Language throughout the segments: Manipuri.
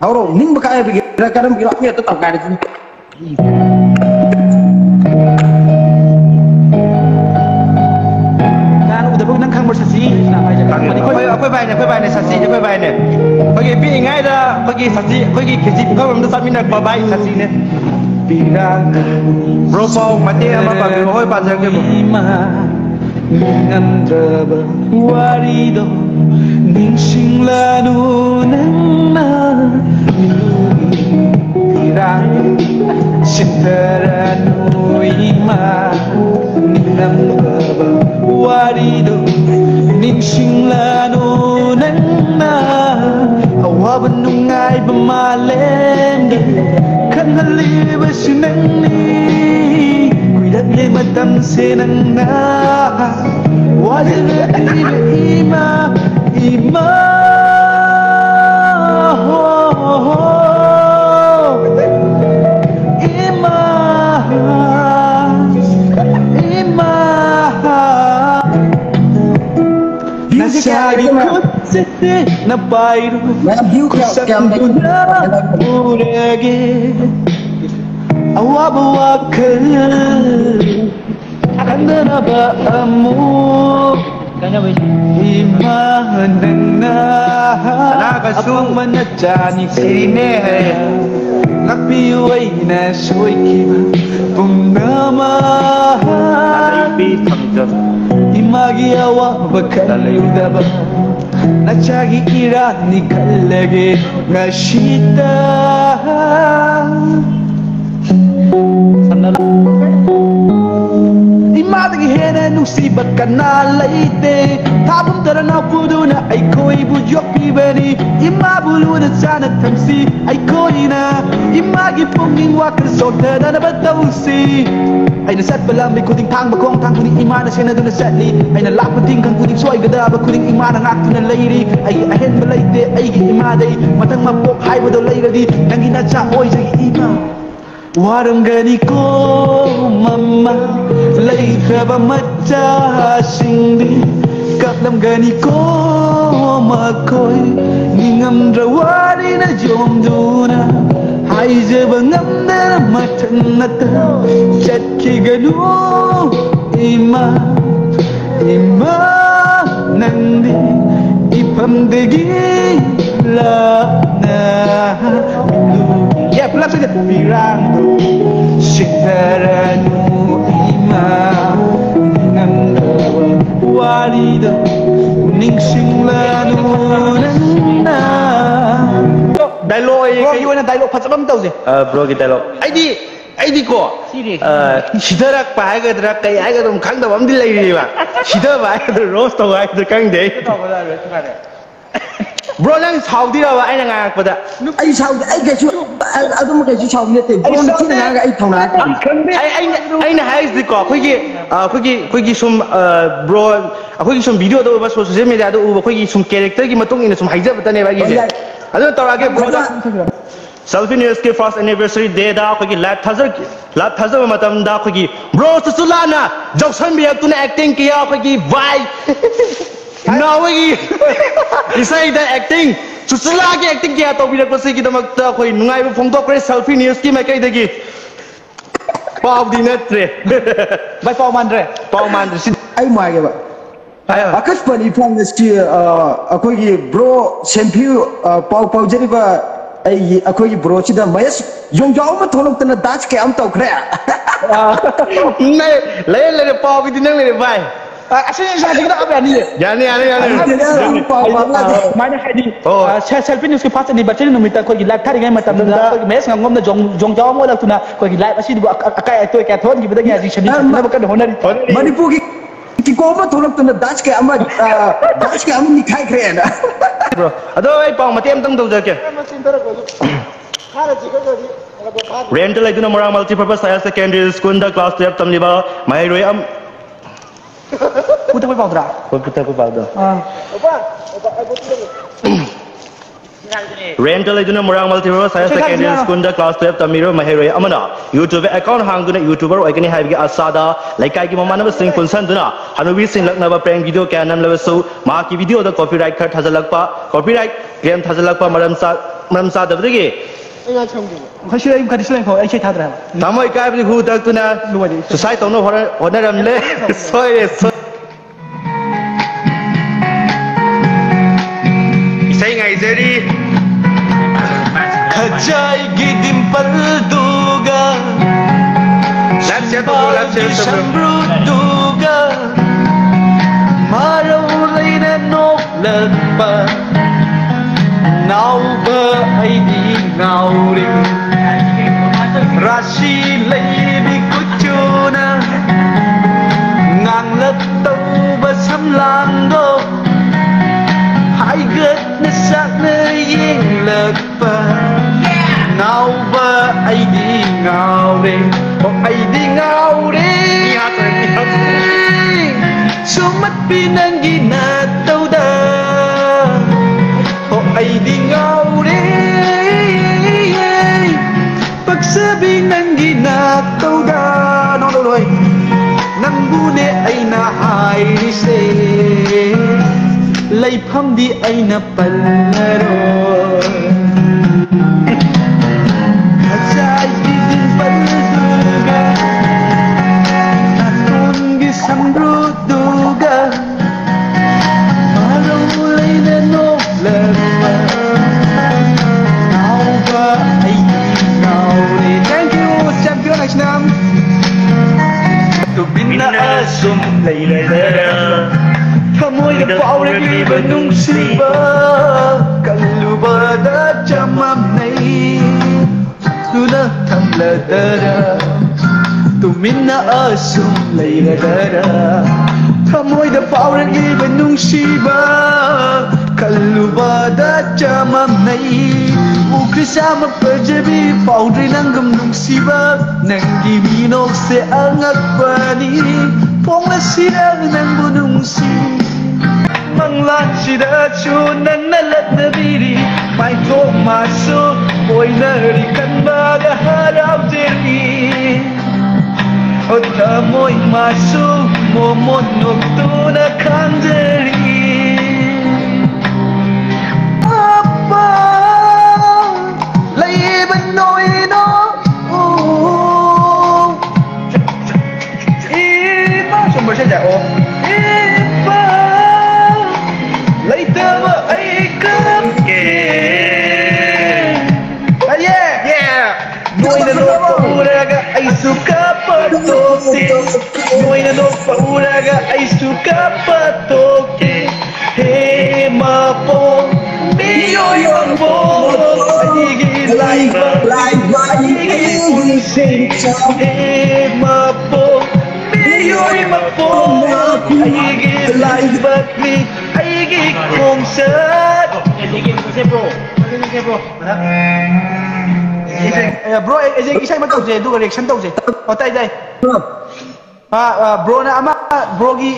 Hầu ninh bậc ai bị ra cái đó nghe tôi tao cái đấy năng khang một sát sĩ khơi bài này sát sĩ khơi bài này khơi cái bị ngay ra khơi cái sát sĩ khơi cái gì khơi mình sát mình là khơi bài sát sĩ này profile mati ama pagi khơi bài ra cái ngandraba warido ningsinglanu nangna tirang sintaranu ima ngandraba warido ningsinglanu nangna awaban nungai bamalende kan haliba sinangni kuidat le matam senangna wajib ima ima ima ima nasari kutsete na bayro kusakuna urege awabawakal Kandana ba amu imanana apang manadjani sine nakpiway na soykiba pungnama imagi awa bakalayudaba nachagi irani kalage ngashita Imadagi hena nusiba kana laite tabum tarana puduna ay koi bujoki bani imabulu na sana tamsi ay koi na imagi punging wakar sota na nabatausi ay nasat balam may kuding tang bakong tang kuding imana sena duna satli ay nalak kuding kang kuding soy gada ba kuding imana ngak na layri ay ahen balaite ay gi imaday matang mapok hay wado layradi nangina cha oy sa ima Warang gani ko mama Laika ba mata singdi Kaplam gani ko makoy Ningam drawari na jom duna Hai jeba ngam na matan nata Chat ki ganu ima Ima nandi Ipam degi la na Ya, pelan saja. Pirang Sintaranu ima Nanggawa Walido Ningsinglanu Nangna dialogue Bro, you wanna dialogue pasabam tau sih? bro cái dialogue ai đi ko sidarak pa ai ga kai ai ga dum khang da bam di lai ri ba sidar ba ai ga roast to ai da kang de bro nang saudi ra ba ai na ngak pa da ai sao ai cái chú adum cái chú sao như thế bro nó chỉ là cái thằng nào ai na hai di ko khoi gi sum bro khoi gi sum video do ba social media do khoi gi sum character gi matung ina sum haija ba ta ne ba gi adu tora ge bro Selfie News के first anniversary day दा कोई live थाजर मतलब दा कोई bro सुसुलाना जॉक्सन भी अब तूने acting किया कोई भाई ना वही इसे इधर acting सुसुला की acting किया तो भी रखो से कि तमक ता कोई नुंगाई वो फोंग तो करे Selfie News की मैं कहीं देखी पाव दिनेट रे By Paul Mandre ai mai cái vậy akas pani phong cái akoi ki bro shampoo pau jadi ba ai akoi ki bro chida mayas yong jaw ma tholok tana dach ke am tau khre này lấy paw cái tiếng này vai Asli saya kita apa ni? Yani Mana hari saya selfie ni sepas ni baca ni nomita kau gila thari kan macam tu kau mes ngam na jong jaw mo lah tu na kau gila asli dua akai itu ikat thon kita ni aji shani na bukan honor Manipur ki ko ma tholok tana dach ke am ni khai khre na bro ado ai paw ma tem tang dau ja ke rental like na Morang multipurpose higher secondary school da class 12 tamliba mai roi am putar pau dra putar pau da rental like na Morang multipurpose higher secondary school da class 12 tamiro mai roi amana YouTube account hang duna YouTuber oigani haibgi asada like kai ki mama na sing punsan duna hanubi sing lakna ba prank video ka nam lewa so ma ki video da copyright khat hajalakpa copyright claim hajalakpa maram sa ꯃꯔꯝ ꯆꯥꯗꯕꯗꯒꯤ ꯈꯁꯤ ꯑꯩ ꯈꯗꯤ ꯁꯂꯦꯡ ꯐꯥꯎ ꯑꯩ ꯁꯩ ꯊꯥꯗ꯭ꯔꯦ ꯇꯥꯃꯣ ꯏꯀꯥꯏꯕꯗꯤ ꯍꯨ ꯇꯛꯇꯨꯅ ꯁꯨꯁꯥꯏꯠ ꯇꯧꯅꯕ ꯍꯣꯠꯅꯔꯝꯂꯦ ꯁꯣꯏꯔꯦ ꯏꯁꯩ ꯉꯥꯏꯖꯔꯤ ꯈꯖꯥꯏꯒꯤ ꯗꯤꯝꯄꯜꯗꯨꯒ ꯁꯝꯕ꯭ꯔꯨꯗꯨꯒ ꯃꯔꯧ ꯂꯩꯅ ꯅꯣꯛꯂꯛꯄ ꯉꯥꯎꯕ ꯑꯩꯗꯤ ꯉꯥꯎꯔꯦ ꯔꯥꯁꯤ ꯂꯩꯕꯤ ꯀꯨꯆꯨꯅ ꯉꯥꯡꯂꯛ ꯇꯧꯕ ꯁꯝꯂꯥꯡꯗꯣ ꯍꯥꯏꯒꯠꯅ ꯁꯥꯛꯅ ꯌꯦꯡꯂꯛꯄ ꯉꯥꯎꯕ ꯑꯩꯗꯤ ꯉꯥꯎꯔꯦ ꯑꯩꯗꯤ ꯉꯥꯎꯔꯦ ꯁꯨꯝꯃꯠꯄꯤ ꯅꯪꯒꯤ ꯅꯇꯧꯗ ꯑꯩꯗꯤ ꯉꯥꯎꯔꯦ ꯄꯛꯆꯕꯤ ꯅꯪꯒꯤ ꯅꯇꯧꯗ ꯅꯣꯏ ꯅꯪꯕꯨꯅꯦ ꯑꯩꯅ ꯍꯥꯏꯔꯤꯁꯦ ꯂꯩꯐꯝꯗꯤ ꯑꯩꯅ ꯄꯜꯂꯔꯣꯏ ꯈꯖꯥꯏꯒꯤ ꯗꯤꯝꯄꯜꯗꯨꯒ ꯅꯥꯇꯣꯟꯒꯤ ꯁꯝꯕ꯭ꯔꯨꯗꯨꯒ ꯃꯔꯧ ꯂꯩꯅ ꯅꯣꯛꯂꯛꯄ ꯉꯥꯎꯕ ꯑꯩꯗꯤ ꯉꯥꯎꯔꯦ. Thank you, champion Aishnam. ꯇꯨꯃꯤꯟꯅ ꯑꯁꯨꯝ ꯂꯩꯔꯗꯔ ꯊꯃꯣꯏꯗ ꯐꯥꯎꯔꯛꯂꯤꯕ ꯅꯨꯡꯁꯤꯕ ꯀꯜꯂꯨꯕꯗ ꯆꯃꯝꯅꯩ ꯇꯨꯅ ꯊꯝꯂꯗꯔ ꯇꯨꯃꯤꯟꯅ ꯑꯁꯨꯝ ꯂꯩꯔꯗꯔ ꯊꯃꯣꯏꯗ ꯐꯥꯎꯔꯛꯂꯤꯕ ꯅꯨꯡꯁꯤꯕ ꯀꯜꯂꯨꯕꯗ ꯆꯃꯝꯅꯩ 우크리샤마 펄제비 파우드리 낭금 눅시바 낭기 미녹세 앙악바니 뽕라시라 낭부 눅시 망라시라 추난 날라드비리 마이토 마수 보이너리 칸바가 하랍제리 어타모이 마수 모못 녹두나 칸제리 Sẽ chạy ôm Ipa lấy tơ vợ ấy cướp kìa yeah nuôi na no pauraga ay suka patoke nuôi na no pauraga ay suka patoke he ma po biyo yon po ayigi like ayigi unsing he ma po Yoy mapo ayigi live but me ayigi concert ayigi bro bro isay ma tawje du reaction tawje otay dai bro na ama bro gi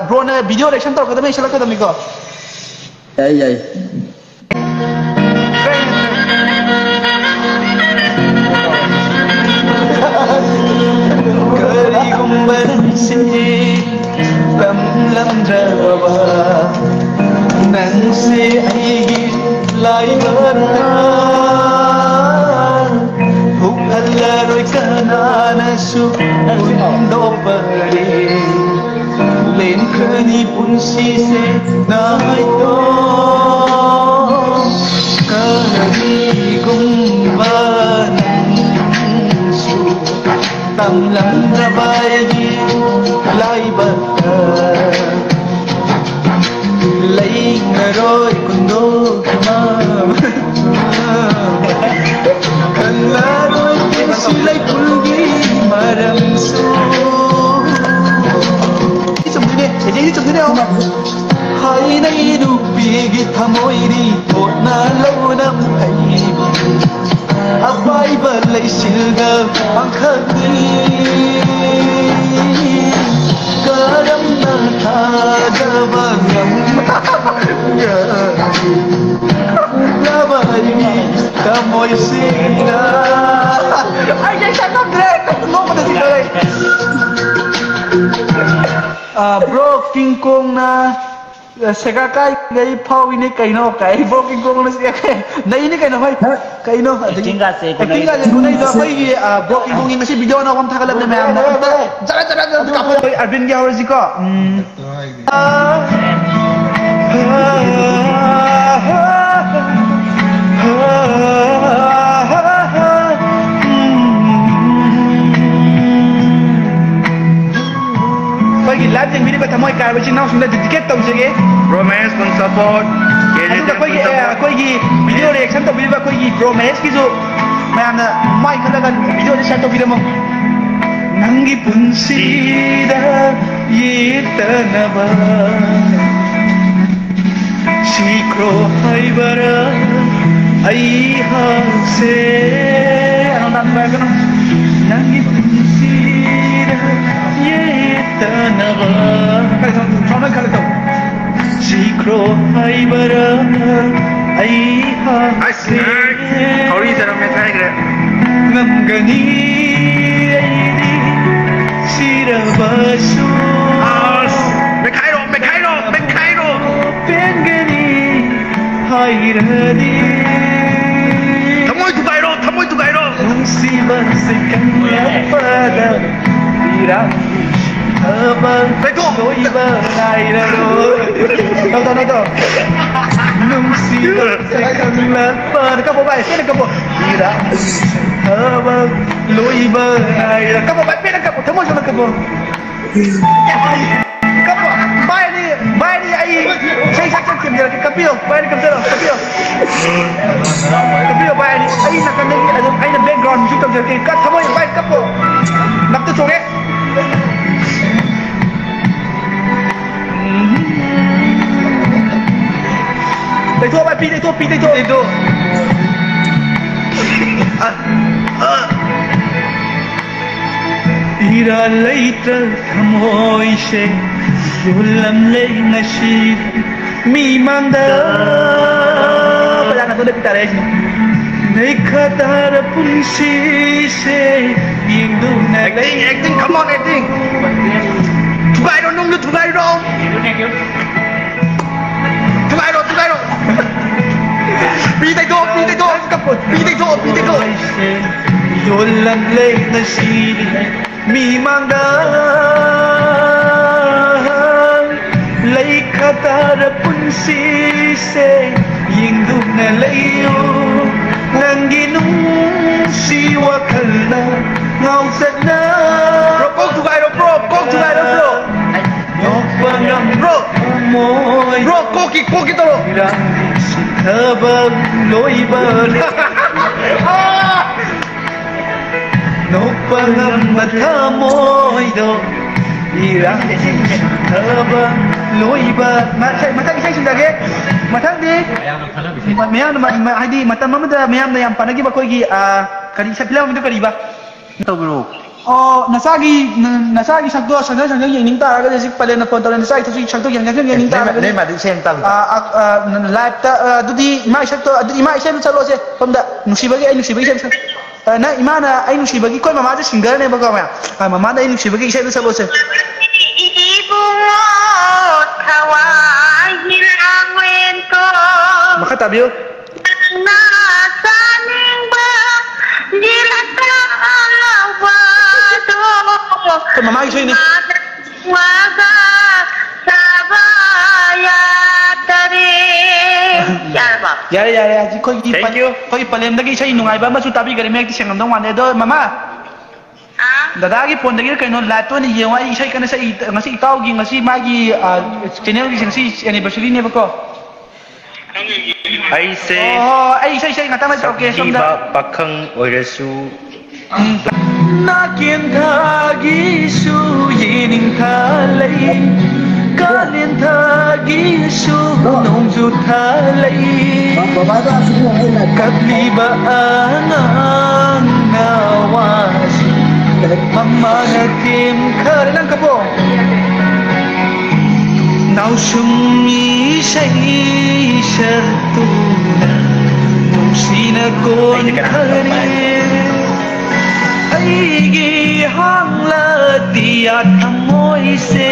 bro na video reaction taw kadam isala kadam ko yay Karigumba nangsi lam drawa nangsi aigi laibata hukhallaroy kanana su undo pare len khani punsi se naito karigumba Tam lam trabayagi laibata Laing naroy kundo kama Kalaroy sila'y pulgi maramso Isang dine ako Hay na inubigit hamoy rito na launang kaibig Abay balay silga ang kagin Karam na tagabangam Labay kamoy singa Ay, shut up, Drake! No ko na sila bro, King Kong na Sega kai gai phau ini kaino kai broking kong na siya kai nai ni kaino hoy kaino tingga se kunai do hoy broking kong ngasi video na kom thakalab na mayam na jara kapo hoy Arvind gi hawar ko live yang video ba thamoy kai ba chinaw sunda dedicate taw sige romance con support koi gi video reaction taw ba koi gi romance ki jo mayam na mai khala ga video ni share taw video mo nangi punsida yetanaba sikro haibara ai ha se anan ba ga nangi punsida yetanaba kai sona khala taw sikro haibara ai ha se hori tara me thai gre ngamgani aidi sirabasu me khai ro pengani hairadi thamoi tu gai ro siba sekanya pada irang abang soiba nairaro tahu nung siba sekanya pada kapo bai sini kapo irang abang loiba nairaro kapo bai pena kapo thamoi sama kapo kapo bai ni ai saya sakit kerja kapio bai ni kapio bai ni ai nak kena ai na background music kerja kat thamoi bai kapo nak tu sore Đây thua bài pi đây thua Ira leitra thamoi se Yulam lei nasib mi manda Padahal tu dia pitar ni Nei khatar punsi se Yindu na acting come on acting Thugai ro pi tay to kapot pi tay to Yulam lei nasib mi manda Lei khatar punsi se Yindu na layo Nanginung si wakala Ngau sana bro thugai ro bro Nopangam moy bro koki to Irang sitabag loiba Nopangam matamoy do Irang sitabag loiba Matang isay sundage Matang di Mayam hadi matang mamada mayam na yang panagi ba koy gi kari sa pilang mo kari ba to bro nasagi sakdo sang yang ning ta ga sik pale na pon ta nasagi tu sakdo yang ning ta ne ma di sem ta live ta dudi ima sakdo ima sem chalo se pamda nusibagi sem na imana ai nusibagi koi mama da singer ne ba ga ma mama da ai nusibagi sem chalo se ibu tawa hilang wento maka tabiyo na saning ba dilata alawa koi mama isay ni waga sabaya tare yare koi palem dagi isay nungay ba masu tabi gari mek ti sengam dong wan do mama Dada gi pon dagi kaino lato ni yewa isay kana sa ngasi itaw gi ngasi magi channel gi ngasi anniversary ne ba ko ai se ai isay ngata ma okay som da pakhang oirasu na kien thagi su yining thalai kalin thagi su nong ju thalai kapli ba anang nawas mama na tim khar nang kapo nau sumi sai sartuna nung sina kon khari ꯑꯩꯒꯤ ꯍꯥꯡꯂꯗꯤꯌꯥ ꯊꯃꯣꯏꯁꯦ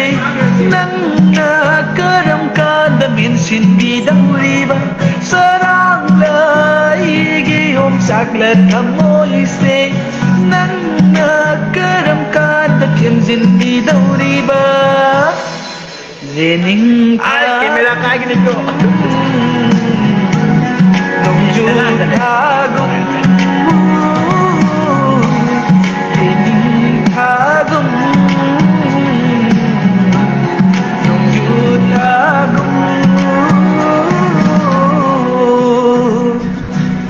ꯅꯪꯅ ꯀꯔꯝ ꯀꯥꯟꯗ ꯃꯦꯟꯁꯤꯟꯕꯤꯗꯧꯔꯤꯕ ꯁꯔꯥꯡꯂ ꯑꯩꯒꯤ ꯌꯣꯝꯆꯥꯛꯂ ꯊꯃꯣꯏꯁꯦ ꯅꯪꯅ ꯀꯔꯝ ꯀꯥꯟꯗ ꯊꯦꯝꯖꯤꯟꯕꯤꯗꯧꯔꯤꯕ 예닝타 Camera kayak 농주하고 예닝타고 농주하고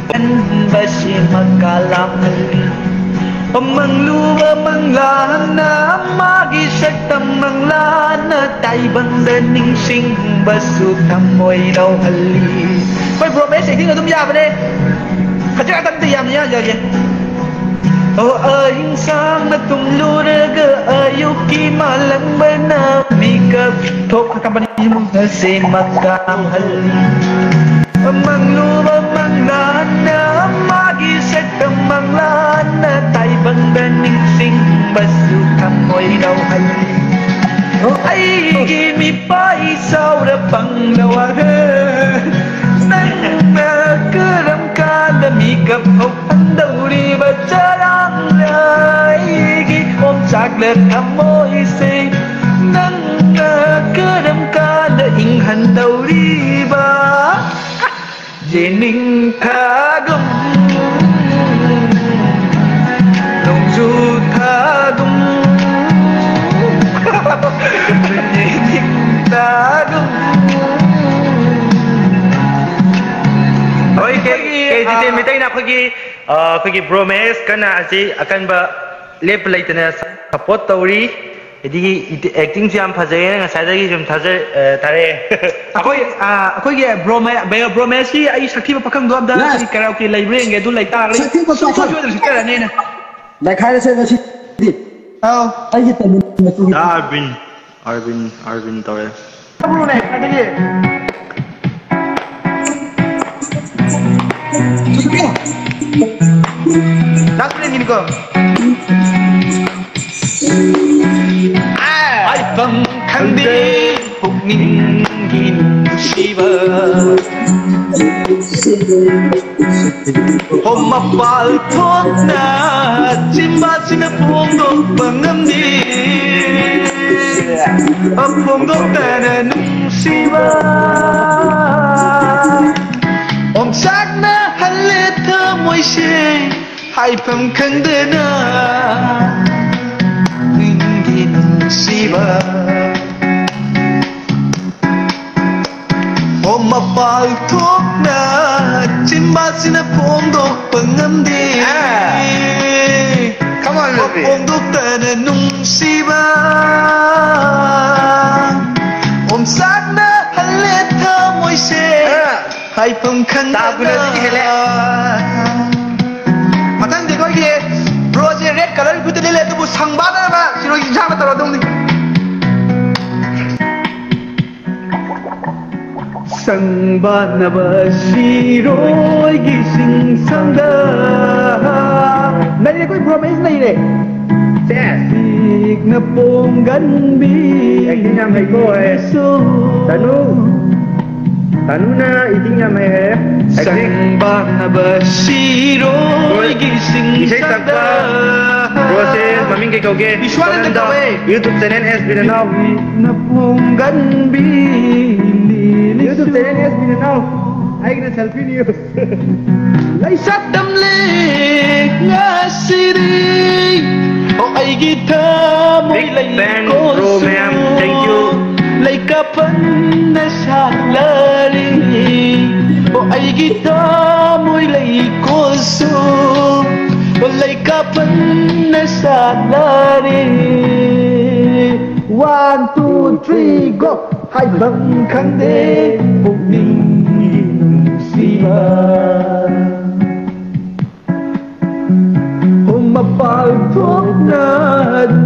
반바시 막갈라물리 Mangluwa manglana magi saktam manglana tay banda ning sing basu tamoy daw hali Koy promise ting atum ya ba ne Khaja atam ti yam ya ya O aing sang na tumluraga ayuki malang bana mikap thok company mo se makam hali Mangluwa manglana magi saktam manglana tay banda ning sing basu tamoy daw hali Ay gimi pa isaw na panglawaga Nang nakaram ka damikap o pandawri Bacarang naigi om saklat amoy say Nang nakaram ka dainghan dawri ba Jening tagum Nungju tagum Jening tagum Oy KGT mitai na khagi bromes kana asi akan ba lep laitana support tawri edigi acting jam phajai na sadagi jam thajar tare akhoi bromes ki ai sakhi pa pakhang do amda karaoke library nge du laita le so so sikara ne na lai khai se ga si di aw ai gi tamu na tu Arvin tore bro ne adigi last play ini ko ai bang khandi pukning gin siba Hôm pal thot na chimba sina pung do bangam di pung do tana nung siba Om sakna halit thơ môi se hai phẩm khăn đê na Huynh đi nung siba Om pal thot na chimba sina pung do bangam di Come on Luffy Pung do tana nung siba Om sakna halit thơ môi se hai phẩm khăn đê na Matang di koi ki bro je red color putih le tu bu sangba na ba siro jama taro dong ni sangba na ba siro gi sing sangda nai koi promise nai re Sig na pong gan bi acting jam hai ko hai Tanu na eating jam hai Sangba na ba siro gi sing sangda Bro se maming kay kauge Visual na YouTube channel SB Now na pong gan bi YouTube channel SB Now ay gina selfie niyo Lai sat dam le nga siri o ay gita mo Big lai fan, ko bro, ma'am. Thank you. Lai kapan na sa lari o ay gita mo lai ko su o lai kapan na sa lari 1, 2, 3, go! Hai bang khang de phục ninh siba Hôm mà pal thuốc na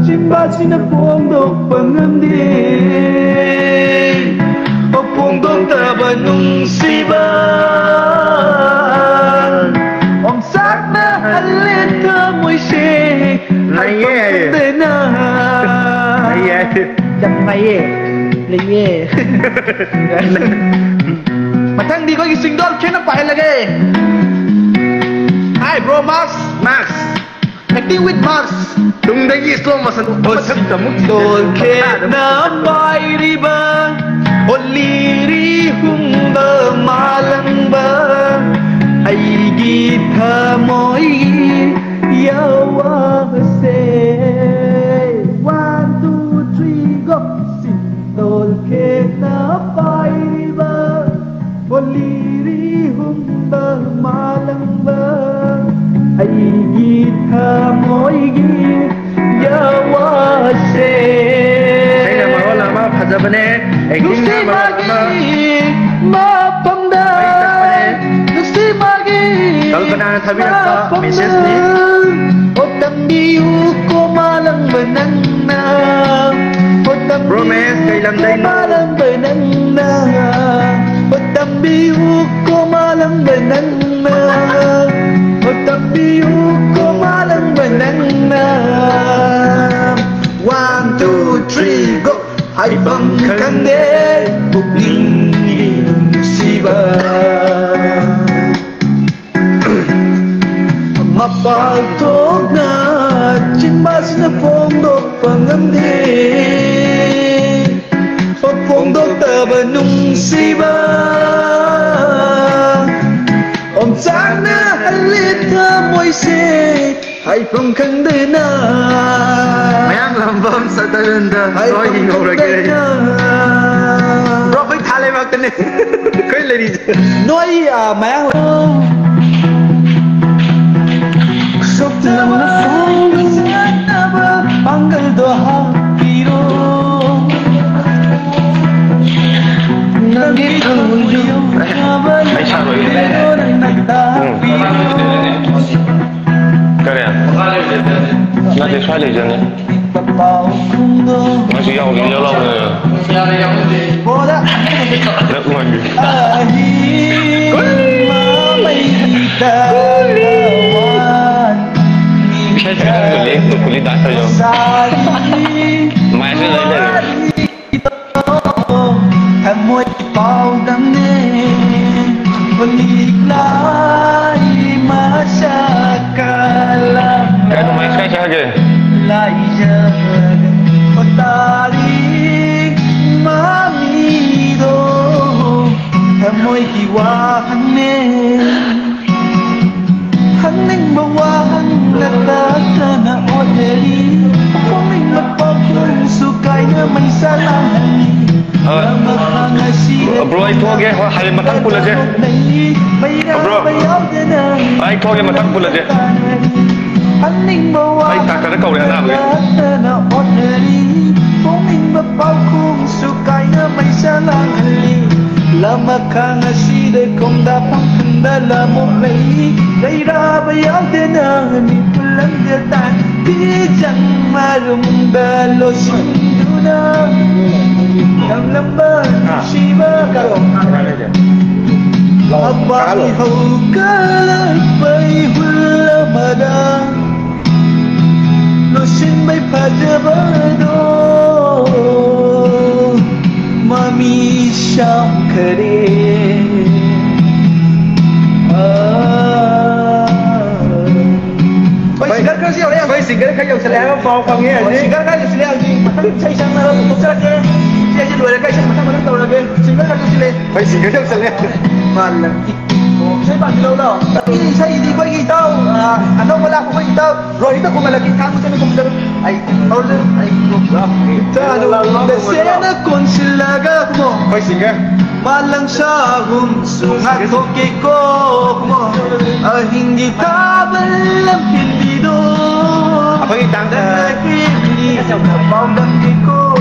chim ba xin na buông độc bằng âm đi Ô buông độc ta ba nung siba Om sắc na halit thơ môi se ยังไงเลยเย่มาทั้งดีก็ยิ่งซิงเกิลแค่นั้นไปเลย Hi bro Max acting with Max Tung dah ye slow motion. Oh, kita mungkin. Tol ke nampai riba, oliri humba malamba, aigi thamoi yawa se. 1, 2, 3 go. Tol ke nampai riba, oliri humba malamba. Aigi thamoi yawase Saya nama orang lama pada bene. Acting nama lama. Mapamda Nusi magi Kalau kena thabi apa message ni? Otam diu ko malang benang na. Otam Romance kay Lamday no. malang benang na. Otam diu ko malang benang na. Tapi ko malang benang 1, 2, 3 go. Hai bang kande bukning siba. Mapagtok na chimas na pondok pangamde. Pagpondok tabanung siba. Om sana halita moise hai pong kandena Mayang lambam sa talanda. Soy orang kaya. Bro, kau thale mak ni. Kau lari. noi mayang sok lama sana ba panggal doha piro nagi kamuyo Kalian, nanti sekali je ni. Masih yang dia lalu ni. Nak mandi. Saya cakap kulit dah saja. Mai saya lagi. Môi bao đam mê và nghịch lại mà xa cả làm Kan mai saya saja. lại giờ có ta đi mà mi đô môi kỳ hoa hắn mê hắn ninh bao hoa hắn là ta na ôn đi phong ninh mặt bao phương su cái nhớ mình xa lắm Bro, itu aja hal matang pula je. Bro, itu aja matang pula je. Ay, tak ada kau yang nak. Lama kang aside kong dapang kendala mo lagi Gaira bayaw din ang nipulang gatan Bijang marumbalo sunduna Ang lamban shiba karong Abang hau kalay bay hulamadan Losin bay pajabado Mami syam kering Phải xịt cái siêu đấy phải xịt cái dòng xe leo phòng nghe phải xịt cái xe leo gì mà thằng xây sang nó cũng rất là xe trên đuổi cái xe mà thằng nó tàu là cái xịt cái xe leo phải xịt cái dòng xe leo mà là xây bằng lâu đâu cái xây gì có gì đâu anh đâu có làm không có gì đâu rồi nó cũng là cái cam cho nó cũng được ai đâu lên ai cũng ta đâu để xe nó còn sila cái mo phải xịt cái Malang sa hunsungan ko kay ko mo hindi tabalam hindi do apa yang tang hindi sa pambang ko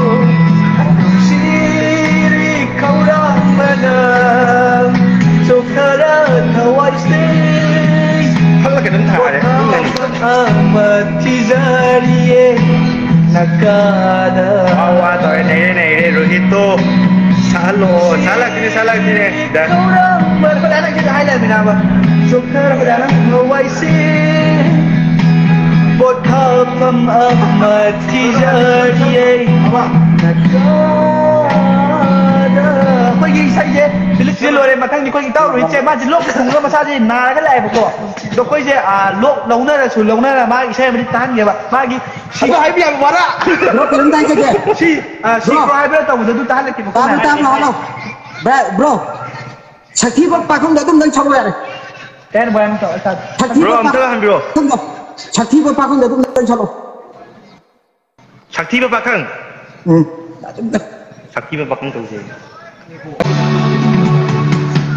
siri kaulang manang so karan hawai stay hala cái đánh thà đấy amat tizariye nakada awa toi này rồi itu salah kini dah. Orang berpedana kita highlight kenapa? Suka berpedana, no wise. Bot kau ꯂꯩꯐꯝ ꯑꯃ ꯊꯤꯖꯔꯤꯌꯦ ꯑꯩꯈꯣꯏꯒꯤ ꯏꯁꯩꯁꯦ ꯂꯤꯔꯤꯛꯁꯦ ꯂꯣꯏꯔꯦ ꯃꯊꯪꯗꯤ ꯑꯩꯈꯣꯏꯒꯤ ꯏꯇꯥꯎ ꯔꯣꯍꯤꯠꯁꯦ ꯃꯥꯁꯦ ꯂꯣꯛ ꯊꯨꯡꯉꯒ ꯃꯁꯥꯁꯦ ꯅꯥꯔꯒ ꯂꯥꯛꯑꯦꯕꯀꯣ ꯑꯗꯣ ꯑꯩꯈꯣꯏꯁꯦ ꯂꯣꯛ ꯂꯧꯅꯔ ꯃꯥꯒꯤ ꯏꯁꯩ ꯑꯃꯗꯤ ꯇꯥꯍꯟꯒꯦꯕ ꯃꯥꯒꯤ ꯑꯗꯣ ꯍꯥꯏꯕ ꯌꯥꯕ ꯋꯥꯔꯥ ꯕ꯭ꯔꯣ ꯀꯩꯅꯣꯝ ꯇꯥꯏꯖꯒꯦ ꯁꯤꯈ꯭ꯔꯣ ꯍꯥꯏꯕ꯭ꯔꯥ ꯇꯧꯕꯗꯣ ꯑꯗꯨ ꯇꯥꯍꯜꯂꯛꯀꯦꯕ ꯇꯥꯕ꯭ꯔꯣ ꯕ꯭ꯔꯣ ꯁꯛꯊꯤꯕ ꯄꯥꯈꯪꯗ ꯑꯗꯨꯝ ꯅꯪ ꯁꯛꯎ ꯌꯥꯔꯦ ꯀꯩꯅꯣ ꯕꯣꯌꯥꯝ ꯇꯧ ꯕ꯭ꯔꯣ ꯑꯝꯇꯒ ꯍꯟꯕꯤꯔꯣ ꯁꯛꯊꯤꯕ ꯄꯥꯈꯪꯗ ꯑꯗꯨꯝ ꯅꯪ ꯁꯛꯎ ꯁꯛꯊꯤꯕ ꯄꯥꯈꯪ ꯑꯗꯨꯝ ꯁꯛꯊꯤꯕ ꯄꯥꯈꯪ ꯇꯧꯁꯦ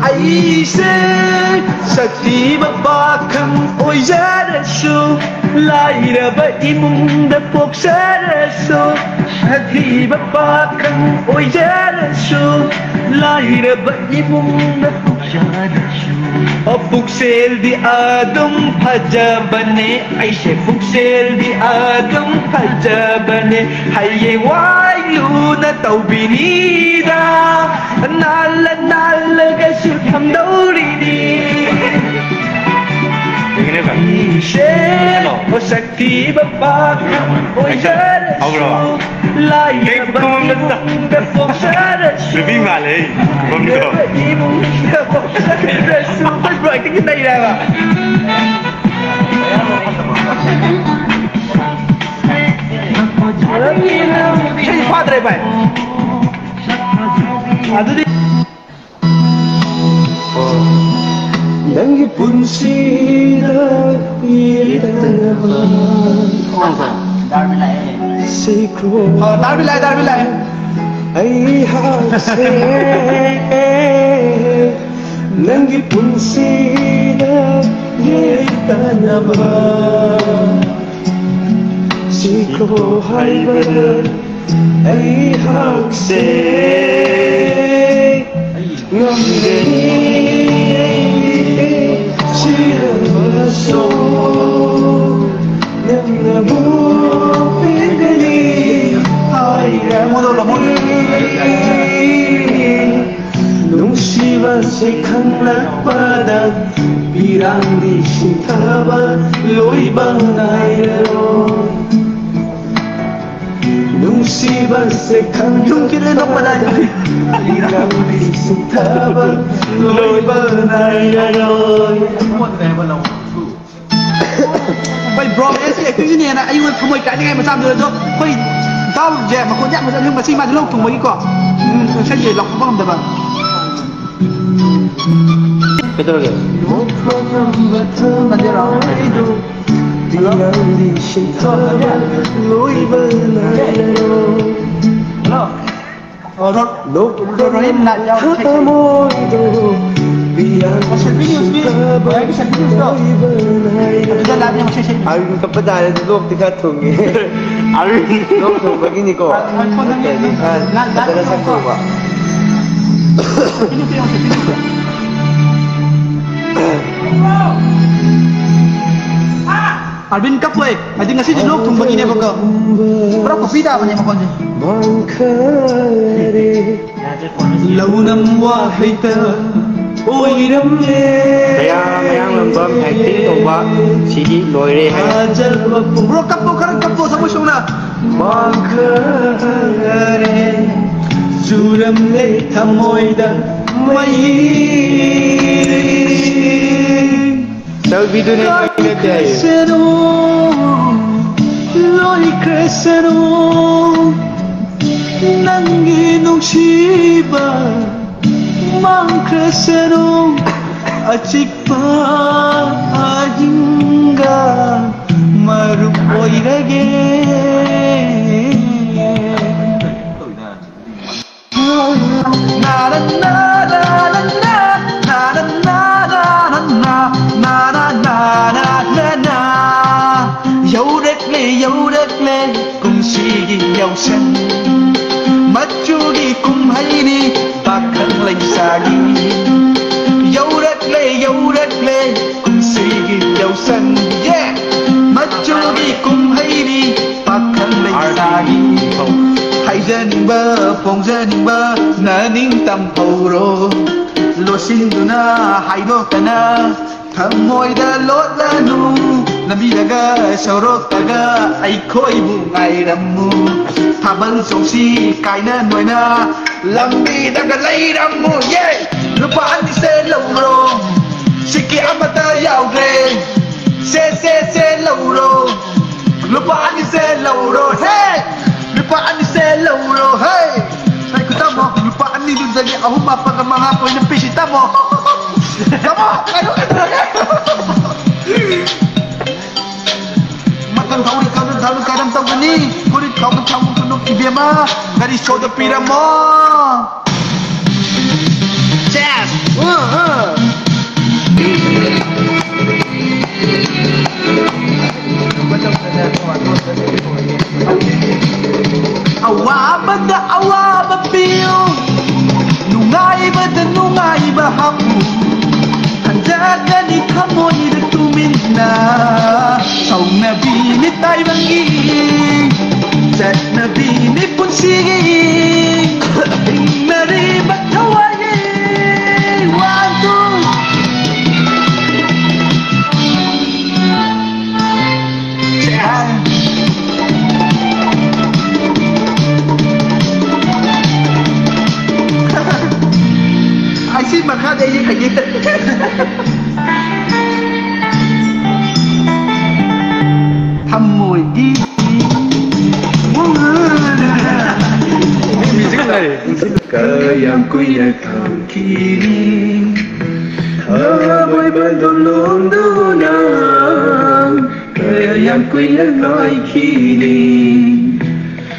ꯑꯩꯁꯦ ꯁꯛꯊꯤꯕ ꯄꯥꯈꯪ ꯑꯣꯏꯖꯔꯁꯨ ꯂꯥꯏꯔꯕ ꯏꯃꯨꯡꯗ ꯄꯣꯛꯆꯔꯁꯨ ꯁꯛꯊꯤꯕ ꯄꯥꯈꯪ ꯑꯣꯏꯖꯔꯁꯨ ꯂꯥꯏꯔꯕ ꯏꯃꯨꯡꯗ ꯄꯣꯛꯆꯔꯁꯨ ꯄꯨꯛꯆꯦꯜꯗꯤ ꯑꯗꯨꯝ ꯐꯖꯕꯅꯦ ꯑꯩꯁꯦ ꯄꯨꯛꯆꯦꯜꯗꯤ ꯑꯗꯨꯝ ꯐꯖꯕꯅꯦ ꯍꯌꯦꯡꯋꯥꯏ ꯂꯨꯅ ꯇꯧꯕꯤꯅꯤꯗ 나라가실 탐도리니 이제 어색티 바빠 오이자르수 라이브 이문가 폭사르수 Lebih malay. Bumdo. 이문가 폭사르수 Bro, kita irawa Sini padre, pai. Aduh Nanggi punsida Sikro Darbilai Ai hase Nanggi punsida Yetanaba Sikro halbaran Ai hase Nungsiba pada pirang di sintaba loi bangairo Nungsiba nungkile no pada pirang di sintaba loi bangairo Bây bro em sẽ cứ như này anh ơi không mấy cái này mà sao được đâu bây tao dè mà con nhắc mà nhưng mà xin mà lâu thùng mấy cỏ sẽ gì lọc không được mà betul ke nanti orang itu tinggal di situ loi benayo lo Rohim nak jawab Arvin ka pa dahil loob tika tungi. Arvin loob tungi begini kok. Ada satu pak. Arvin kap weh, nanti ngasih di loob tungi begini apa kau? Berapa kopi dah banyak makan je? Lâu năm qua hay ta ôi đắm kaya mayang lambam acting toba sidi loire hai bro kapo sama shona mangkare juram le thamoida mai sau video ne kaya loi crescero nangi nungsiba mang crescero achikpa ajinga marupoirage na na na na na na na na na na na dấu đất lệ cùng sige nhau xanh mắt chú đi cùng hay đi bạc khăn lành xa đi dấu đất lệ cùng sige nhau xanh yeah mắt chú đi cùng hay đi bạc khăn lành xa đi hay dân bơ phong dân bơ na ning tâm hầu ro lo xin du na hay do kana tham môi da lót la nu ꯂꯝꯕꯤꯗꯒ ꯁꯣꯔꯣꯛꯇꯒ ꯑꯩꯈꯣꯏꯕꯨ ꯉꯥꯏꯔꯝꯃꯨ ꯊꯥꯕꯜ ꯆꯣꯡꯁꯤ ꯀꯥꯏꯅ ꯅꯣꯏꯅ ꯂꯝꯕꯤꯗꯒ ꯂꯩꯔꯝꯃꯨ ꯌꯦ ꯂꯨꯄꯥ ꯑꯅꯤꯁꯦ ꯂꯧꯔꯣ ꯁꯤꯀꯤ ꯑꯃꯇ ꯌꯥꯎꯗ꯭ꯔꯦ ꯁꯦ ꯂꯧꯔꯣ lupa ani se lauro hey lupa ani se lauro hey sai kutamo lupa ani dun jadi ahum apa ka mga po ng pisi tamo tamo kayo matang tauri ka dun dalu kadam taw gani kulit kau ka tamu tunok ibema dari soda piramo jazz awaba piyo nungaiba hamu handaga ni kamoy na tumina saw na bini tay bangi set na bini punsigi naribat hawaye wanto xin mà khác đây phải gì thăm mùi đi yang kuya kau kini boy bandolong dunang yang kuya kau kini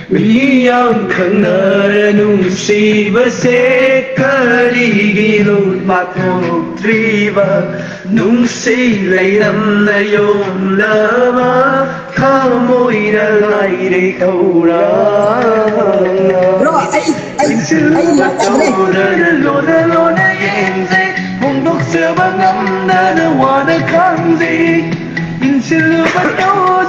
yang kena nungsi bersekali gilut matang triba nungsi layam na yom lama kamu ina laire kaurang bro lona yenze mundok sebangam na wana kanzi insilu batau